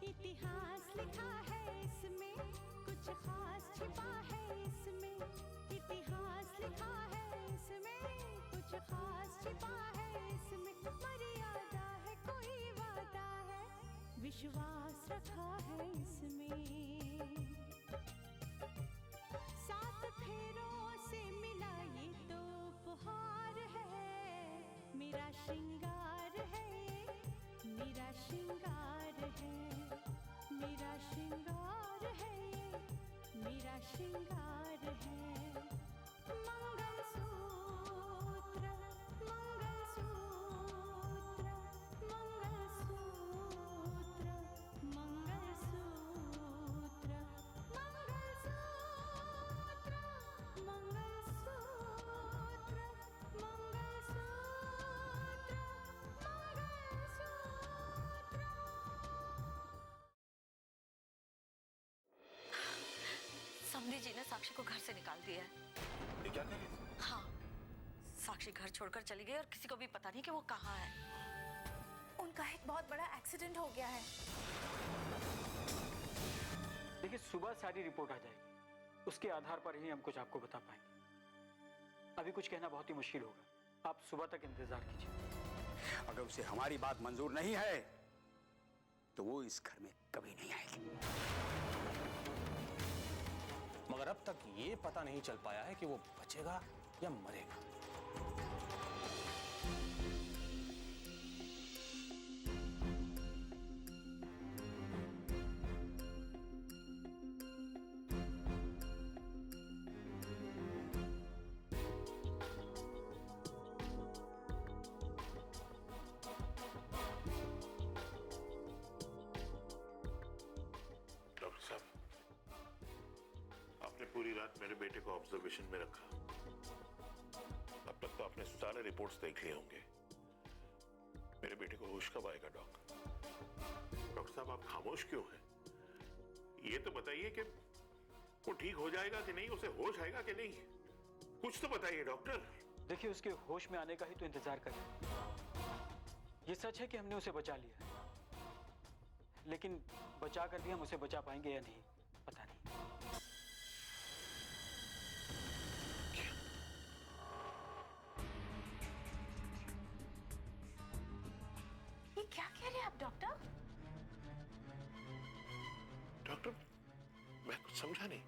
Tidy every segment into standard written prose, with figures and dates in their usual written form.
इतिहास लिखा है इसमें, कुछ खास छिपा है इसमें। इतिहास लिखा है इसमें, कुछ खास छिपा है इसमें। मर्यादा है, कोई वादा है, विश्वास रखा है इसमें। सात फेरों से मिला ये तो उपहार है, मेरा श्रृंगार है ये, मेरा श्रृंगार है, मेरा श्रृंगार है ये, मेरा श्रृंगार है। मंगलसूत्र, मंगलसूत्र, मंगलसूत्र, मंगलसूत्र, मंगलसूत्र, मंगलसूत्र, समधी जी ने साक्षी को घर से निकाल दिया है। ये क्या कह रही है? हाँ, साक्षी घर छोड़कर चली गई और किसी को भी पता नहीं कि वो कहाँ है। उनका एक बहुत बड़ा एक्सीडेंट हो गया है। देखिए, सुबह सारी रिपोर्ट आ जाएगी, उसके आधार पर ही हम कुछ आपको बता पाएंगे। अभी कुछ कहना बहुत ही मुश्किल होगा, आप सुबह तक इंतजार कीजिए। अगर उसे हमारी बात मंजूर नहीं है तो वो इस घर में कभी नहीं आएगी। मगर अब तक ये पता नहीं चल पाया है कि वो बचेगा या मरेगा। डॉक्टर साहब, आपने पूरी रात मेरे बेटे को ऑब्जर्वेशन में रखा। अब तक तो आपने सारे रिपोर्ट्स देख लिए होंगे। मेरे बेटे को होश कब आएगा डॉक्टर साहब? आप खामोश क्यों हैं? ये तो बताइए कि वो ठीक हो जाएगा कि नहीं, उसे होश आएगा कि नहीं, कुछ तो बताइए डॉक्टर। देखिए, उसके होश में आने का ही तो इंतजार कर रहे हैं। ये सच है कि हमने उसे बचा लिया है, लेकिन बचा कर भी हम उसे बचा पाएंगे या नहीं, पता नहीं। ये क्या कह रहे हैं आप डॉक्टर? डॉक्टर, मैं कुछ समझा नहीं।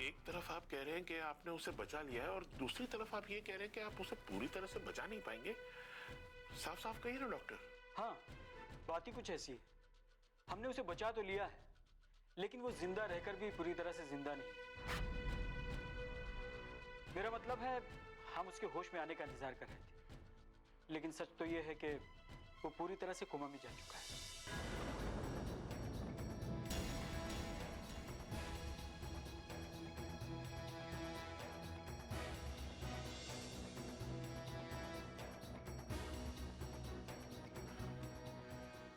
एक तरफ आप कह रहे हैं कि आपने उसे बचा लिया है और दूसरी तरफ आप ये कह रहे हैं कि आप उसे पूरी तरह से बचा नहीं पाएंगे। साफ साफ कहिए ना डॉक्टर। हाँ, बात ही कुछ ऐसी है। हमने उसे बचा तो लिया है, लेकिन वो जिंदा रहकर भी पूरी तरह से जिंदा नहीं। मेरा मतलब है, हम उसके होश में आने का इंतजार कर रहे थे, लेकिन सच तो यह है कि वो पूरी तरह से कोमा में जा चुका है।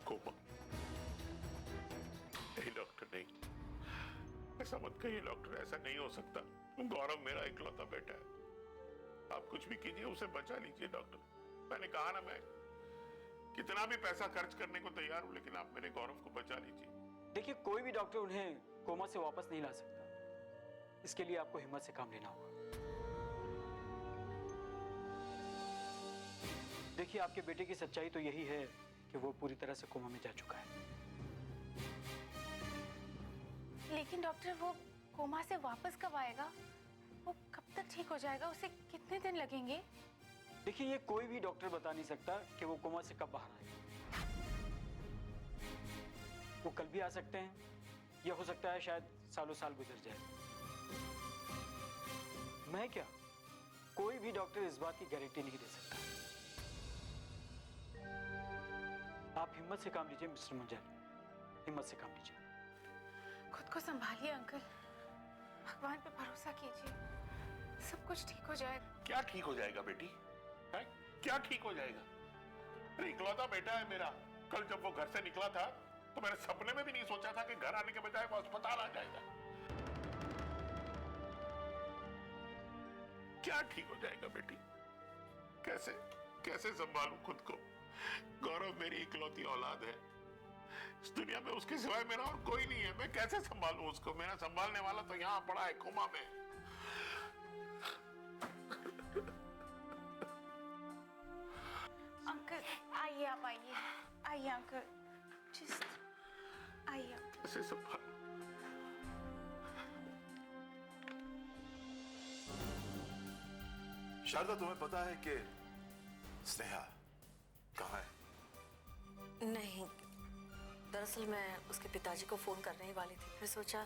कोमा? नहीं डॉक्टर, नहीं, ऐसा मत कहिए डॉक्टर, ऐसा नहीं हो सकता। गौरव मेरा इकलौता बेटा है। आप कुछ भी कीजिए, उसे बचा लीजिए डॉक्टर। मैंने कहा ना, मैं कितना भी पैसा खर्च करने को तैयार हूं, लेकिन आप मेरे गौरव को बचा लीजिए। देखिए, कोई भी डॉक्टर उन्हें कोमा से वापस नहीं ला सकता। इसके लिए आपको हिम्मत से काम लेना होगा। देखिए, आपके बेटे की सच्चाई तो यही है कि वो पूरी तरह से कोमा में जा चुका है। लेकिन डॉक्टर, वो कोमा से वापस कब आएगा? वो कब तक ठीक हो जाएगा? उसे कितने दिन लगेंगे? देखिए, ये कोई भी डॉक्टर बता नहीं सकता कि वो कोमा से कब बाहर आएगा। वो कल भी आ सकते हैं, या हो सकता है शायद सालों साल गुजर जाए। मैं क्या, कोई भी डॉक्टर इस बात की गारंटी नहीं दे सकता। आप हिम्मत से काम लीजिए मिस्टर मुंजाल, हिम्मत से काम लीजिए। खुद को संभालिए अंकल, भगवान पे भरोसा कीजिए, सब कुछ ठीक हो जाएगा। क्या ठीक हो जाएगा बेटी? है? क्या ठीक हो जाएगा? अरे इकलौता बेटा है मेरा। कल जब वो घर से निकला था तो मैंने सपने में भी नहीं सोचा था कि घर आने के बजाय वो अस्पताल आ जाएगा। क्या ठीक हो जाएगा बेटी? कैसे कैसे संभालूं खुद को? गौरव मेरी इकलौती औलाद है। इस दुनिया में उसके सिवाय मेरा और कोई नहीं है। मैं कैसे संभालूं उसको? मेरा संभालने वाला तो यहाँ पड़ा है कोमा में। अंकल आइए, आप आइए, आइए अंकल, जस्ट आइए। कैसे संभालूं? शारदा, तुम्हें पता है कि स्नेहा कहाँ है? नहीं, दरअसल मैं उसके पिताजी को फोन करने ही वाली थी, फिर सोचा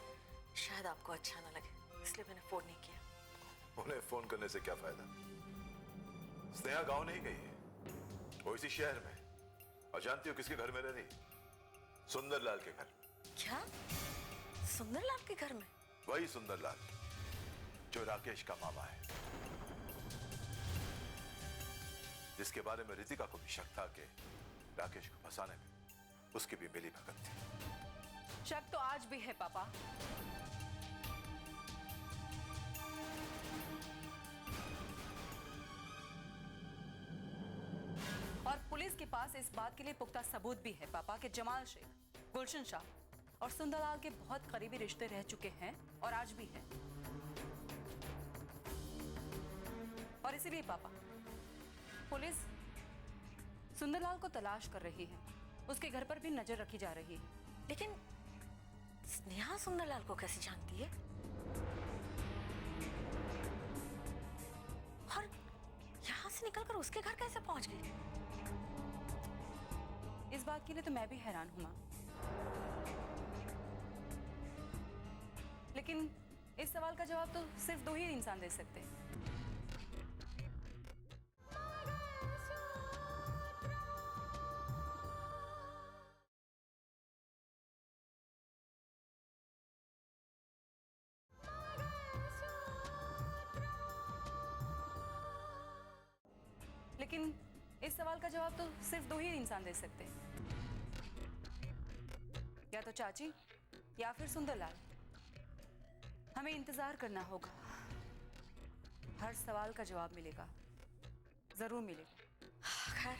शायद आपको अच्छा ना लगे, इसलिए मैंने फोन नहीं किया। उन्हें फोन करने से क्या फायदा? स्नेहा गांव नहीं गई है, वो इसी शहर में। और जानती हो किसके घर में रह रही? सुंदरलाल के घर। क्या? सुंदरलाल के घर में? वही सुंदरलाल जो राकेश का मामा है, जिसके बारे में रितिका को भी शक था कि राकेश को फंसाने में उसकी भी मिली भगत थी। शक तो आज भी है पापा। और पुलिस के पास इस बात के लिए पुख्ता सबूत भी है पापा कि जमाल शेख, गुलशन शाह और सुंदरलाल के बहुत करीबी रिश्ते रह चुके हैं और आज भी हैं। और इसीलिए पापा पुलिस सुंदरलाल को तलाश कर रही है, उसके घर पर भी नजर रखी जा रही है। लेकिन स्नेहा सुंदरलाल को कैसे जानती है? और यहाँ से निकलकर उसके घर कैसे पहुंच गई? इस बात के लिए तो मैं भी हैरान हूं मां। लेकिन इस सवाल का जवाब तो सिर्फ दो ही इंसान दे सकते हैं। लेकिन इस सवाल का जवाब तो सिर्फ दो ही इंसान दे सकते हैं, या तो चाची या फिर सुंदरलाल। हमें इंतजार करना होगा, हर सवाल का जवाब मिलेगा, जरूर मिलेगा। खैर,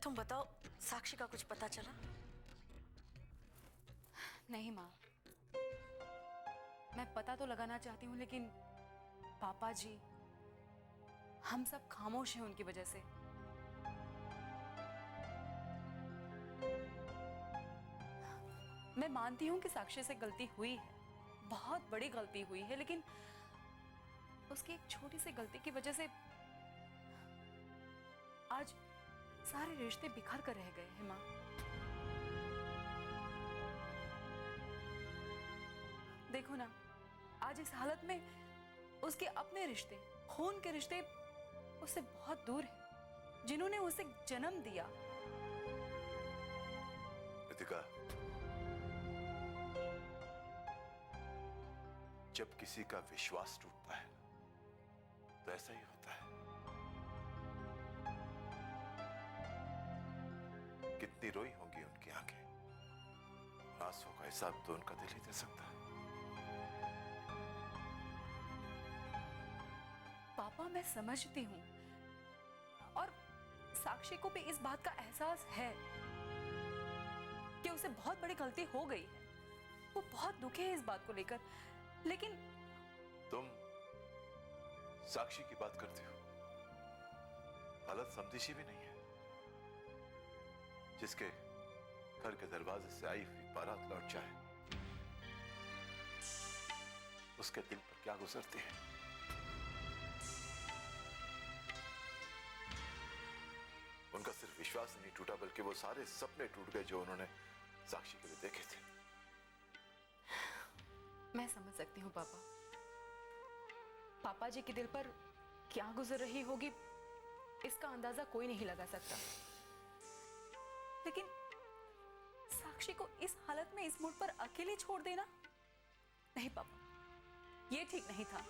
तुम बताओ, साक्षी का कुछ पता चला? नहीं माँ, मैं पता तो लगाना चाहती हूँ, लेकिन पापा जी, हम सब खामोश हैं उनकी वजह से। मैं मानती हूं कि साक्षी से गलती हुई है, बहुत बड़ी गलती हुई है, लेकिन उसकी एक छोटी सी गलती की वजह से आज सारे रिश्ते बिखर कर रह गए हैं माँ। देखो ना, आज इस हालत में उसके अपने रिश्ते, खून के रिश्ते उससे बहुत दूर है, जिन्होंने उसे जन्म दिया। रितिका, जब किसी का विश्वास टूटता है तो ऐसा ही होता है। कितनी रोई होंगी उनकी आंखें, आंसुओं का हिसाब तो उनका दिल ही दे सकता है। पापा, मैं समझती हूँ, और साक्षी को भी इस बात का एहसास है कि उसे बहुत बड़ी गलती हो गई है। वो बहुत दुखी है इस बात को लेकर, लेकिन तुम साक्षी की बात करते हो, हालत समझी भी नहीं है। जिसके घर के दरवाजे से आई हुई बारात लौट जाए, उसके दिल पर क्या गुजरती है। उनका सिर्फ विश्वास नहीं टूटा, बल्कि वो सारे सपने टूट गए जो उन्होंने साक्षी के लिए देखे थे। मैं समझ सकती हूँ पापा, पापा जी के दिल पर क्या गुजर रही होगी इसका अंदाजा कोई नहीं लगा सकता। लेकिन साक्षी को इस हालत में इस मोड़ पर अकेले छोड़ देना, नहीं पापा, ये ठीक नहीं था।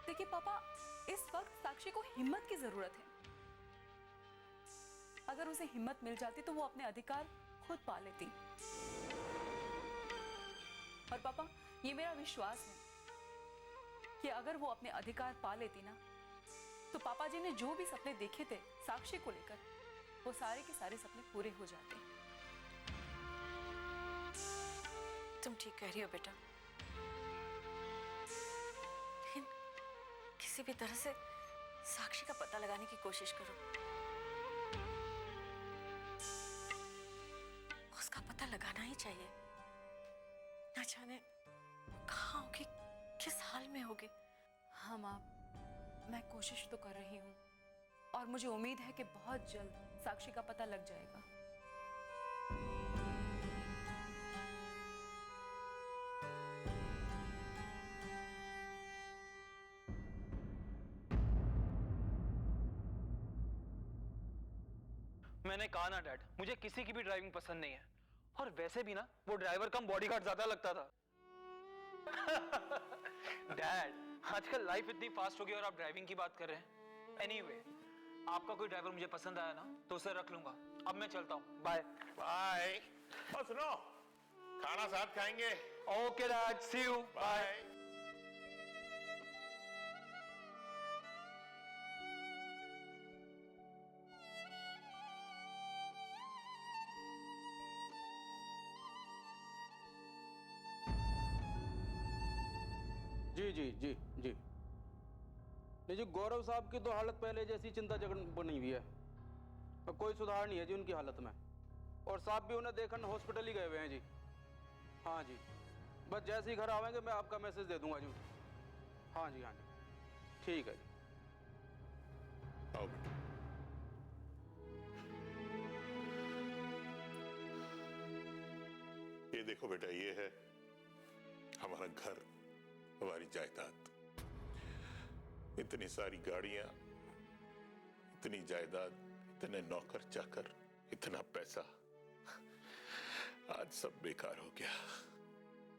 देखिए पापा, इस वक्त साक्षी को हिम्मत की जरूरत है। अगर उसे हिम्मत मिल जाती तो वो अपने अधिकार खुद पा लेती। और पापा, ये मेरा विश्वास है कि अगर वो अपने अधिकार पा लेती ना, तो पापा जी ने जो भी सपने देखे थे साक्षी को लेकर, वो सारे के सारे सपने पूरे हो जाते। तुम ठीक कह रही हो बेटा, लेकिन किसी भी तरह से साक्षी का पता लगाने की कोशिश करो। उसका पता लगाना ही चाहिए। न जाने कहाँ होगी, किस हाल में होगी। हाँ माँ, मैं कोशिश तो कर रही हूँ और मुझे उम्मीद है कि बहुत जल्द साक्षी का पता लग जाएगा। मैंने कहा ना डैड, मुझे किसी की भी ड्राइविंग पसंद नहीं है। और वैसे भी ना वो ड्राइवर कम बॉडीगार्ड ज्यादा लगता था। डैड, आजकल लाइफ इतनी फास्ट हो गई और आप ड्राइविंग की बात कर रहे हैं। एनीवे, आपका कोई ड्राइवर मुझे पसंद आया ना तो उसे रख लूंगा। अब मैं चलता हूँ, बाय। बाय। और सुनो, खाना साथ खाएंगे। Okay dad, see you, bye. जी जी जी जी। नहीं जी, गौरव साहब की तो हालत पहले जैसी चिंताजनक बनी हुई है। और कोई सुधार नहीं है जी उनकी हालत में। और साहब भी उन्हें देखने हॉस्पिटल ही गए हुए हैं जी। हाँ जी, बस जैसे ही घर आवेंगे मैं आपका मैसेज दे दूंगा जी। हाँ जी, हाँ जी, ठीक है जी। आओ बेटा। ये देखो बेटा, ये है हमारा घर, हमारी जायदाद। इतनी सारी गाड़ियां, इतनी जायदाद, इतने नौकर चाकर, इतना पैसा, आज सब बेकार हो गया।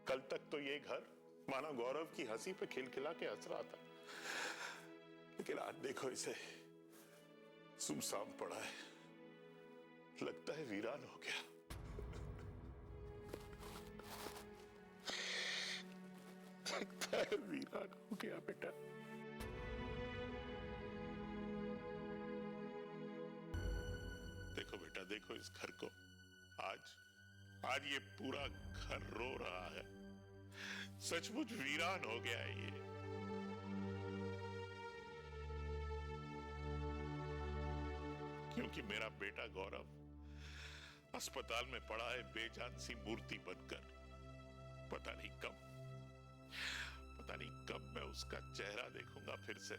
कल तक तो ये घर मानो गौरव की हंसी पे खिलखिला के हंस रहा था, लेकिन आज देखो इसे सुमसाम पड़ा है। लगता है वीरान हो गया। लगता है वीरान हो गया बेटा। देखो बेटा, देखो इस घर को। आज ये पूरा घर रो रहा है। सचमुच वीरान हो गया है ये। क्योंकि मेरा बेटा गौरव अस्पताल में पड़ा है बेजान सी मूर्ति बनकर। पता नहीं कब मैं उसका चेहरा देखूंगा फिर से।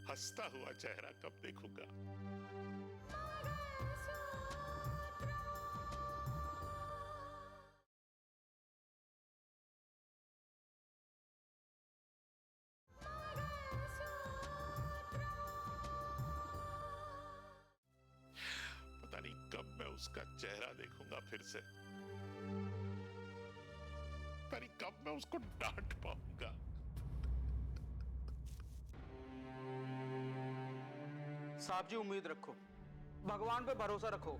हंसता हुआ चेहरा कब देखूंगा। पता नहीं कब मैं उसका चेहरा देखूंगा फिर से। पता नहीं कब मैं उसको डांट पाऊंगा। साहब जी, उम्मीद रखो, भगवान पे भरोसा रखो।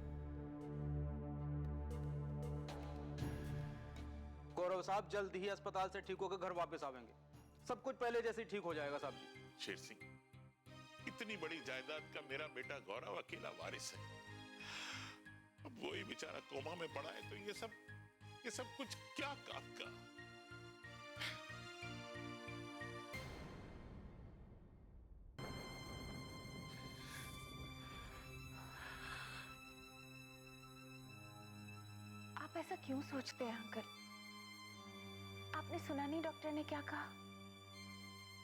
गौरव साहब जल्द ही अस्पताल से ठीक होकर घर वापस आवेंगे। सब कुछ पहले जैसे ही ठीक हो जाएगा साहब जी। शेर सिंह, इतनी बड़ी जायदाद का मेरा बेटा गौरव अकेला वारिस है। अब वो ही बेचारा कोमा में पड़ा है, तो ये सब कुछ क्या काम का। आप ऐसा क्यों सोचते हैं अंकल? आपने सुना नहीं डॉक्टर ने क्या कहा?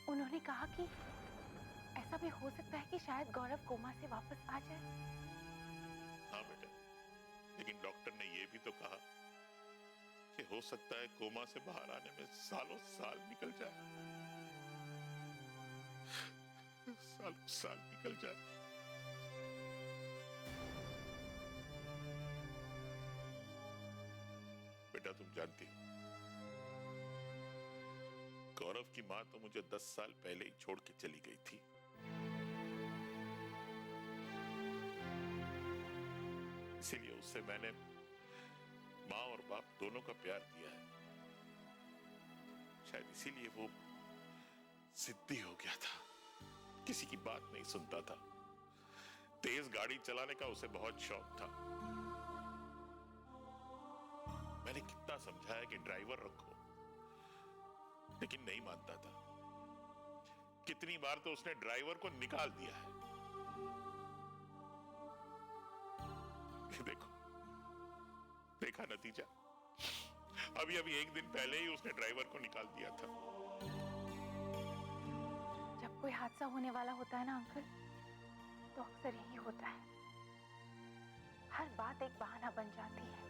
उन्होंने कहा कि ऐसा भी हो सकता है कि शायद गौरव कोमा से वापस आ जाए। हाँ बेटा, लेकिन डॉक्टर ने ये भी तो कहा कि हो सकता है कोमा से बाहर आने में सालों साल निकल जाए। सालों साल निकल जाए। बेटा, तुम जानती हो गौरव की मां तो मुझे 10 साल पहले ही छोड़ के चली गई थी। इसीलिए उससे मैंने मां और बाप दोनों का प्यार दिया है। शायद इसीलिए वो जिद्दी हो गया था किसी की बात नहीं सुनता था। तेज गाड़ी चलाने का उसे बहुत शौक था। मैंने कितना समझाया कि ड्राइवर रखो, लेकिन नहीं मानता था। कितनी बार तो उसने ड्राइवर को निकाल दिया है। देखो, देखा नतीजा। अभी एक दिन पहले ही उसने ड्राइवर को निकाल दिया था। जब कोई हादसा होने वाला होता है ना अंकल, तो अक्सर यही होता है। हर बात एक बहाना बन जाती है।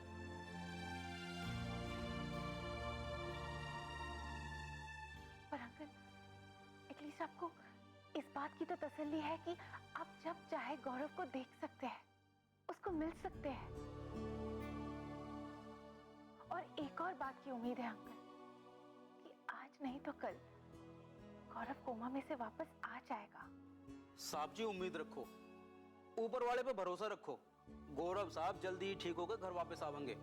पर अंकल, एटलीस्ट आपको इस बात की तो तसल्ली है कि आप जब चाहे गौरव को देख सकते हैं, उसको मिल सकते हैं। और एक और बात की उम्मीद है अंकल, कि आज नहीं तो कल गौरव कोमा में से वापस आ जाएगा। साहब जी उम्मीद रखो, ऊपर वाले पे भरोसा रखो। गौरव साहब जल्दी ही ठीक होकर घर वापस आवेंगे।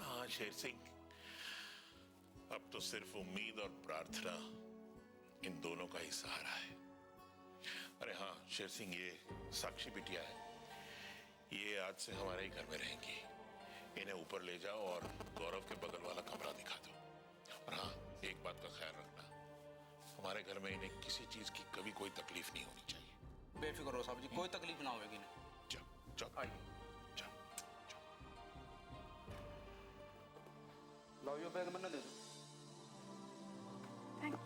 हाँ शेर सिंह, अब तो सिर्फ उम्मीद और प्रार्थना इन दोनों का ही सहारा है। अरे हाँ शेर सिंह, ये साक्षी बिटिया है, ये आज से हमारे ही घर में रहेंगी। इन्हें ऊपर ले जाओ और गौरव के बगल वाला कमरा दिखा दो। और हाँ, एक बात का ख्याल रखना, हमारे घर में इन्हें किसी चीज की कभी कोई तकलीफ नहीं होनी चाहिए। बेफिक्र हो साहब जी, कोई तकलीफ ना होगी ना। जाओ जाओ आइए। जाओ। लो यो बैग मैंने दे दो। Thank you.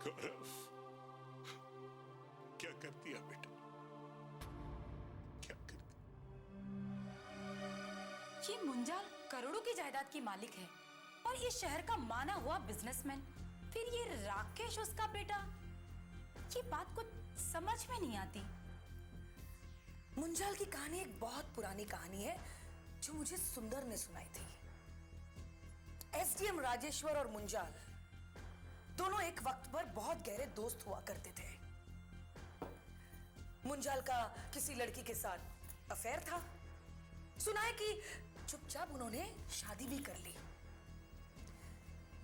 गौरव, क्या कर दिया बेटा, क्या कर दिया? ये मुंजाल करोड़ों की जायदाद की मालिक है और ये शहर का माना हुआ बिजनेसमैन, फिर ये राकेश उसका बेटा। ये बात कुछ समझ में नहीं आती। मुंजाल की कहानी एक बहुत पुरानी कहानी है जो मुझे सुंदर ने सुनाई थी। एसडीएम राजेश्वर और मुंजाल दोनों एक वक्त पर बहुत गहरे दोस्त हुआ करते थे। मुंजाल का किसी लड़की के साथ अफेयर था। सुना है कि चुपचाप उन्होंने शादी भी कर ली,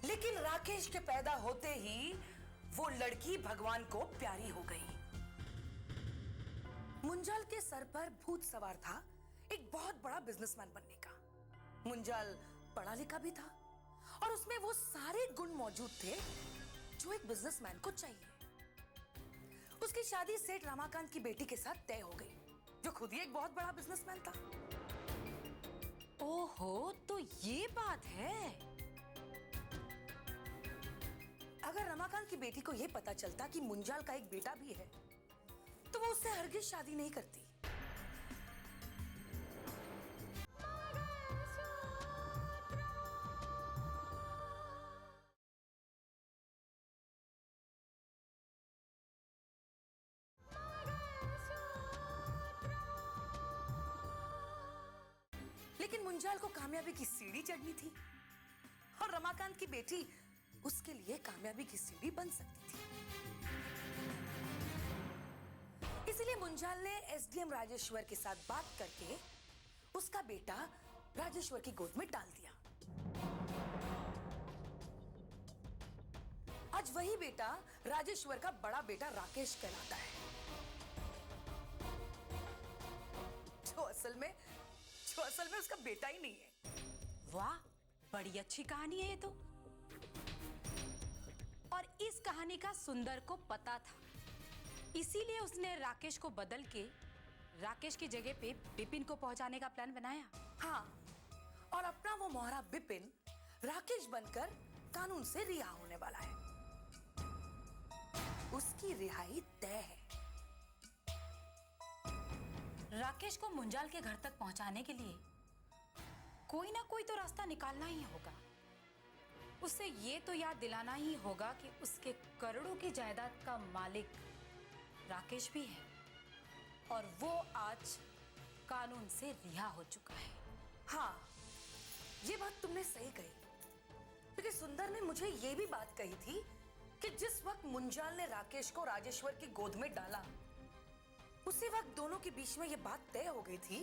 लेकिन राकेश के पैदा होते ही वो लड़की भगवान को प्यारी हो गई। मुंजाल के सर पर भूत सवार था एक बहुत बड़ा बिजनेसमैन बनने का। मुंजाल पढ़ा लिखा भी था और उसमें वो सारे गुण मौजूद थे जो एक बिजनेसमैन को चाहिए। उसकी शादी सेठ रमाकांत की बेटी के साथ तय हो गई, जो खुद ही एक बहुत बड़ा बिजनेसमैन था। ओहो, तो ये बात है। अगर रमाकांत की बेटी को यह पता चलता कि मुंजाल का एक बेटा भी है, तो वो उससे हरगिज शादी नहीं करती। लेकिन मुंजाल को कामयाबी की सीढ़ी चढ़नी थी और रमाकांत की बेटी उसके लिए कामयाबी की सीढ़ी बन सकती थी। इसलिए मुंजाल ने एसडीएम राजेश्वर के साथ बात करके उसका बेटा राजेश्वर की गोद में डाल दिया। आज वही बेटा राजेश्वर का बड़ा बेटा राकेश कहलाता है, जो असल में उसका बेटा ही नहीं है। वाह, बड़ी अच्छी कहानी है ये तो। और इस कहानी का सुंदर को पता था, इसीलिए उसने राकेश को बदल के राकेश की जगह पे बिपिन को पहुंचाने का प्लान बनाया। हाँ, और अपना वो मोहरा बिपिन राकेश बनकर कानून से रिहा होने वाला है। उसकी रिहाई तय है। राकेश को मुंजाल के घर तक पहुंचाने के लिए कोई ना कोई तो रास्ता निकालना ही होगा। उसे ये तो याद दिलाना ही होगा कि उसके करोड़ों की जायदाद का मालिक राकेश भी है और वो आज कानून से रिहा हो चुका है। हाँ, ये बात तुमने सही कही। क्योंकि सुंदर ने मुझे ये भी बात कही थी कि जिस वक्त मुंजाल ने राकेश को राजेश्वर की गोद में डाला, उसी वक्त दोनों के बीच में ये बात तय हो गई थी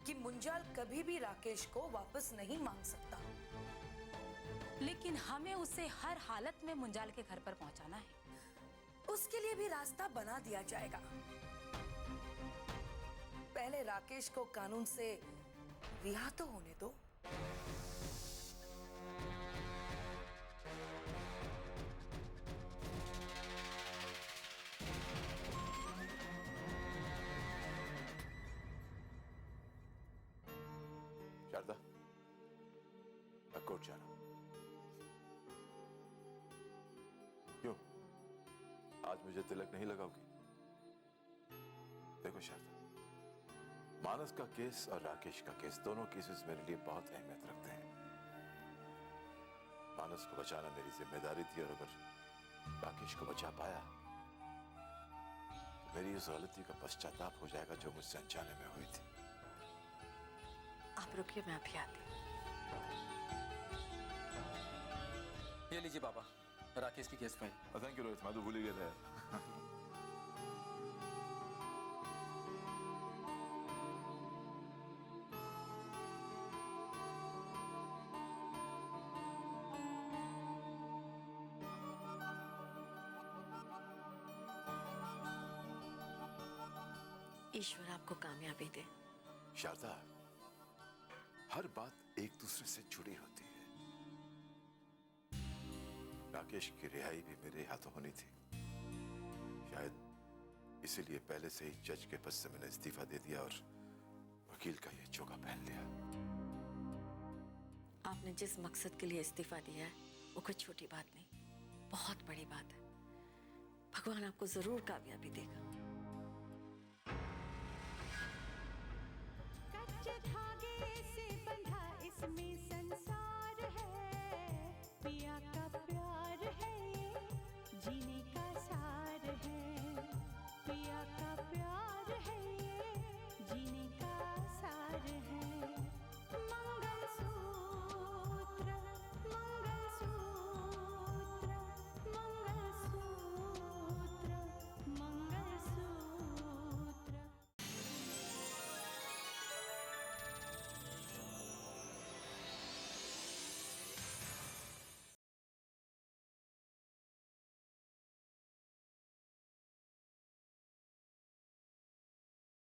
कि मुंजाल कभी भी राकेश को वापस नहीं मांग सकता। लेकिन हमें उसे हर हालत में मुंजाल के घर पर पहुंचाना है। उसके लिए भी रास्ता बना दिया जाएगा। पहले राकेश को कानून से रिहा तो होने दो। शारदा, मैं कोर्ट जा रहा हूं। क्यों? आज मुझे तिलक नहीं लगाओगी? देखो शारदा, मानस का केस और राकेश का केस, दोनों केसेस मेरे लिए बहुत अहमियत रखते हैं। मानस को बचाना मेरी जिम्मेदारी थी, और अगर राकेश को बचा पाया तो मेरी उस गलती का पश्चाताप हो जाएगा जो मुझसे अनजाने में हुई थी। आप रुकिए, मैं अभी आती हूँ। ये लीजिए पापा, राकेश की case file. Thank you Rohit, मैं तो भूल ही गया था। ईश्वर आपको कामयाबी दे। शारदा, हर बात एक दूसरे से जुड़ी होती है। राकेश की रिहाई भी मेरे हाथों होनी थी। शायद इसीलिए पहले से ही जज के पद से मैंने इस्तीफा दे दिया और वकील का ये चोगा पहन लिया। आपने जिस मकसद के लिए इस्तीफा दिया है वो कोई छोटी बात नहीं, बहुत बड़ी बात है। भगवान आपको जरूर कामयाबी देगा।